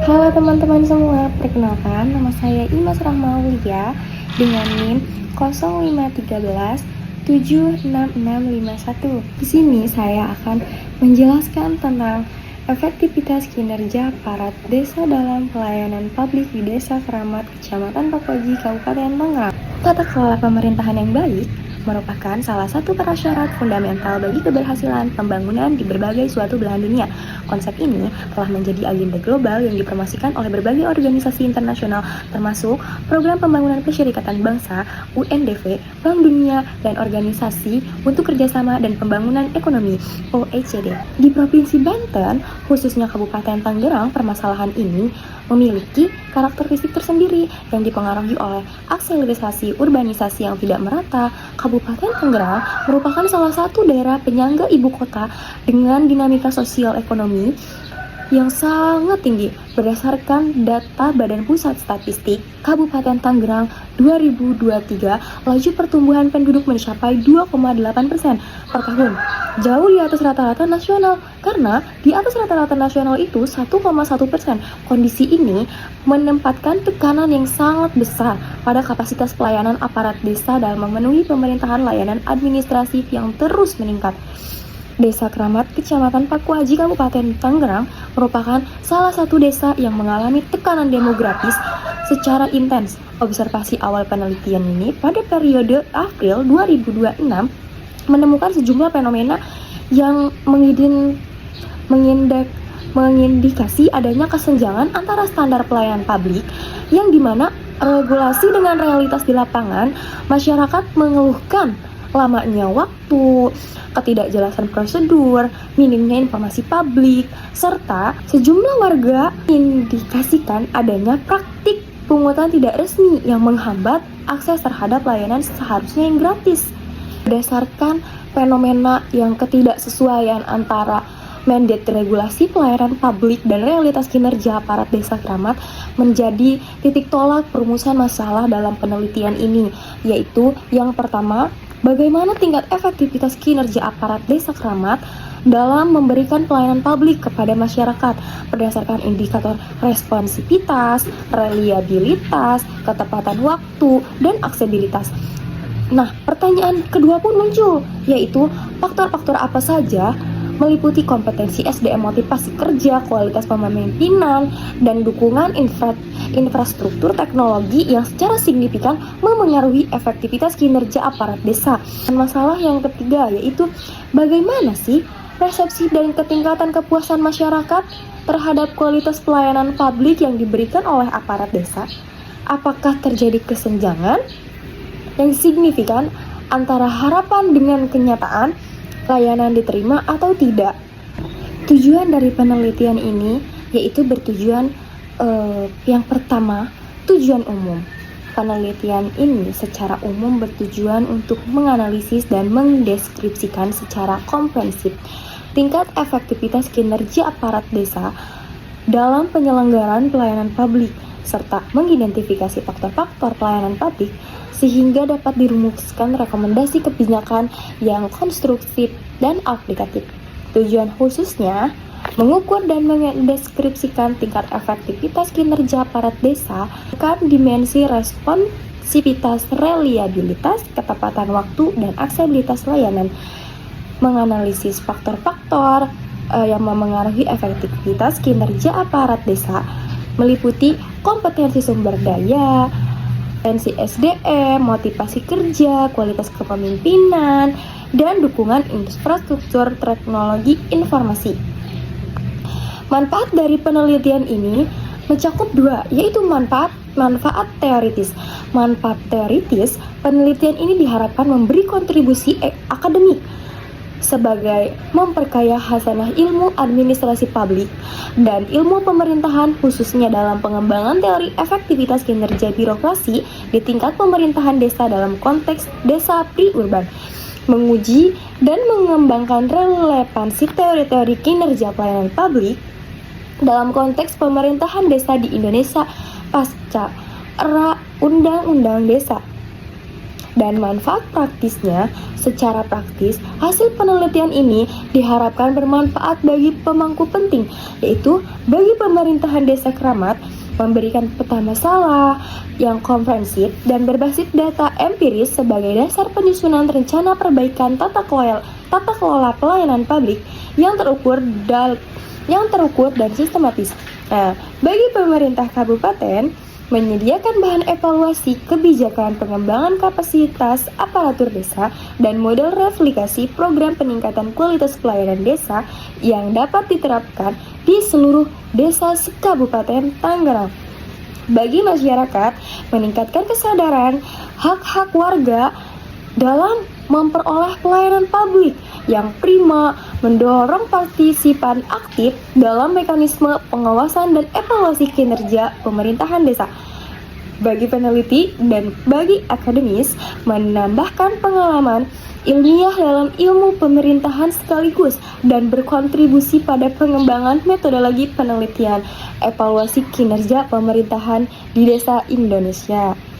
Halo teman-teman semua, perkenalkan nama saya Imas Rahmaulia dengan NIM 0513 76651. Di sini saya akan menjelaskan tentang efektivitas kinerja aparat desa dalam pelayanan publik di Desa Keramat, Kecamatan Pakwaji, Kabupaten Tangerang. Tata kelola pemerintahan yang baik merupakan salah satu prasyarat fundamental bagi keberhasilan pembangunan di berbagai suatu belahan dunia. Konsep ini telah menjadi agenda global yang dipromosikan oleh berbagai organisasi internasional termasuk Program Pembangunan Perserikatan Bangsa, UNDP, Bank Dunia, dan Organisasi untuk Kerjasama dan Pembangunan Ekonomi, OECD. Di Provinsi Banten, khususnya Kabupaten Tangerang, permasalahan ini memiliki karakteristik tersendiri yang dipengaruhi oleh akselerasi urbanisasi yang tidak merata. Kabupaten Tangerang merupakan salah satu daerah penyangga ibu kota dengan dinamika sosial ekonomi yang sangat tinggi. Berdasarkan data Badan Pusat Statistik, Kabupaten Tangerang 2023 laju pertumbuhan penduduk mencapai 2,8% per tahun, jauh di atas rata-rata nasional. Karena di atas rata-rata nasional itu 1,1%. Kondisi ini menempatkan tekanan yang sangat besar pada kapasitas pelayanan aparat desa dalam memenuhi pemerintahan layanan administratif yang terus meningkat. Desa Keramat, Kecamatan Pakwaji, Kabupaten Tangerang merupakan salah satu desa yang mengalami tekanan demografis secara intens. Observasi awal penelitian ini pada periode April 2026 menemukan sejumlah fenomena yang mengindikasi adanya kesenjangan antara standar pelayanan publik yang dimana regulasi dengan realitas di lapangan. Masyarakat mengeluhkan lamanya waktu, ketidakjelasan prosedur, minimnya informasi publik, serta sejumlah warga indikasikan adanya praktik pungutan tidak resmi yang menghambat akses terhadap layanan seharusnya yang gratis. Berdasarkan fenomena yang ketidaksesuaian antara mandat regulasi pelayanan publik dan realitas kinerja aparat desa Keramat menjadi titik tolak perumusan masalah dalam penelitian ini, yaitu yang pertama, bagaimana tingkat efektivitas kinerja aparat desa Keramat dalam memberikan pelayanan publik kepada masyarakat berdasarkan indikator responsivitas, reliabilitas, ketepatan waktu, dan aksesibilitas. Nah, pertanyaan kedua pun muncul, yaitu faktor-faktor apa saja meliputi kompetensi SDM, motivasi kerja, kualitas pemimpinan, dan dukungan infrastruktur teknologi yang secara signifikan memengaruhi efektivitas kinerja aparat desa. Dan masalah yang ketiga yaitu bagaimana sih persepsi dan ketingkatan kepuasan masyarakat terhadap kualitas pelayanan publik yang diberikan oleh aparat desa? Apakah terjadi kesenjangan yang signifikan antara harapan dengan kenyataan layanan diterima atau tidak? Tujuan dari penelitian ini yaitu bertujuan yang pertama, tujuan umum. Penelitian ini secara umum bertujuan untuk menganalisis dan mendeskripsikan secara komprehensif tingkat efektivitas kinerja aparat desa dalam penyelenggaraan pelayanan publik serta mengidentifikasi faktor-faktor pelayanan publik sehingga dapat dirumuskan rekomendasi kebijakan yang konstruktif dan aplikatif. Tujuan khususnya mengukur dan mendeskripsikan tingkat efektivitas kinerja aparat desa dengan dimensi responsivitas, reliabilitas, ketepatan waktu, dan aksesibilitas layanan. Menganalisis faktor-faktor yang memengaruhi efektivitas kinerja aparat desa meliputi kompetensi sumber daya, kompetensi SDM, motivasi kerja, kualitas kepemimpinan, dan dukungan infrastruktur teknologi informasi. Manfaat dari penelitian ini mencakup dua, yaitu manfaat teoritis. Manfaat teoritis, penelitian ini diharapkan memberi kontribusi akademik sebagai memperkaya khasanah ilmu administrasi publik dan ilmu pemerintahan khususnya dalam pengembangan teori efektivitas kinerja birokrasi di tingkat pemerintahan desa dalam konteks desa pre-urban, menguji dan mengembangkan relevansi teori-teori kinerja pelayanan publik dalam konteks pemerintahan desa di Indonesia pasca era Undang-Undang Desa. dan manfaat praktisnya. Secara praktis, hasil penelitian ini diharapkan bermanfaat bagi pemangku penting, yaitu bagi pemerintahan desa Keramat, memberikan peta masalah yang komprehensif dan berbasis data empiris sebagai dasar penyusunan rencana perbaikan tata kelola pelayanan publik yang terukur dan sistematis. Nah, bagi pemerintah kabupaten, menyediakan bahan evaluasi kebijakan pengembangan kapasitas aparatur desa dan model replikasi program peningkatan kualitas pelayanan desa yang dapat diterapkan di seluruh desa se-Kabupaten Tangerang. Bagi masyarakat, meningkatkan kesadaran hak-hak warga dalam memperoleh pelayanan publik yang prima, mendorong partisipan aktif dalam mekanisme pengawasan dan evaluasi kinerja pemerintahan desa. Bagi peneliti dan bagi akademis, menambahkan pengalaman ilmiah dalam ilmu pemerintahan sekaligus dan berkontribusi pada pengembangan metodologi penelitian evaluasi kinerja pemerintahan di desa Indonesia.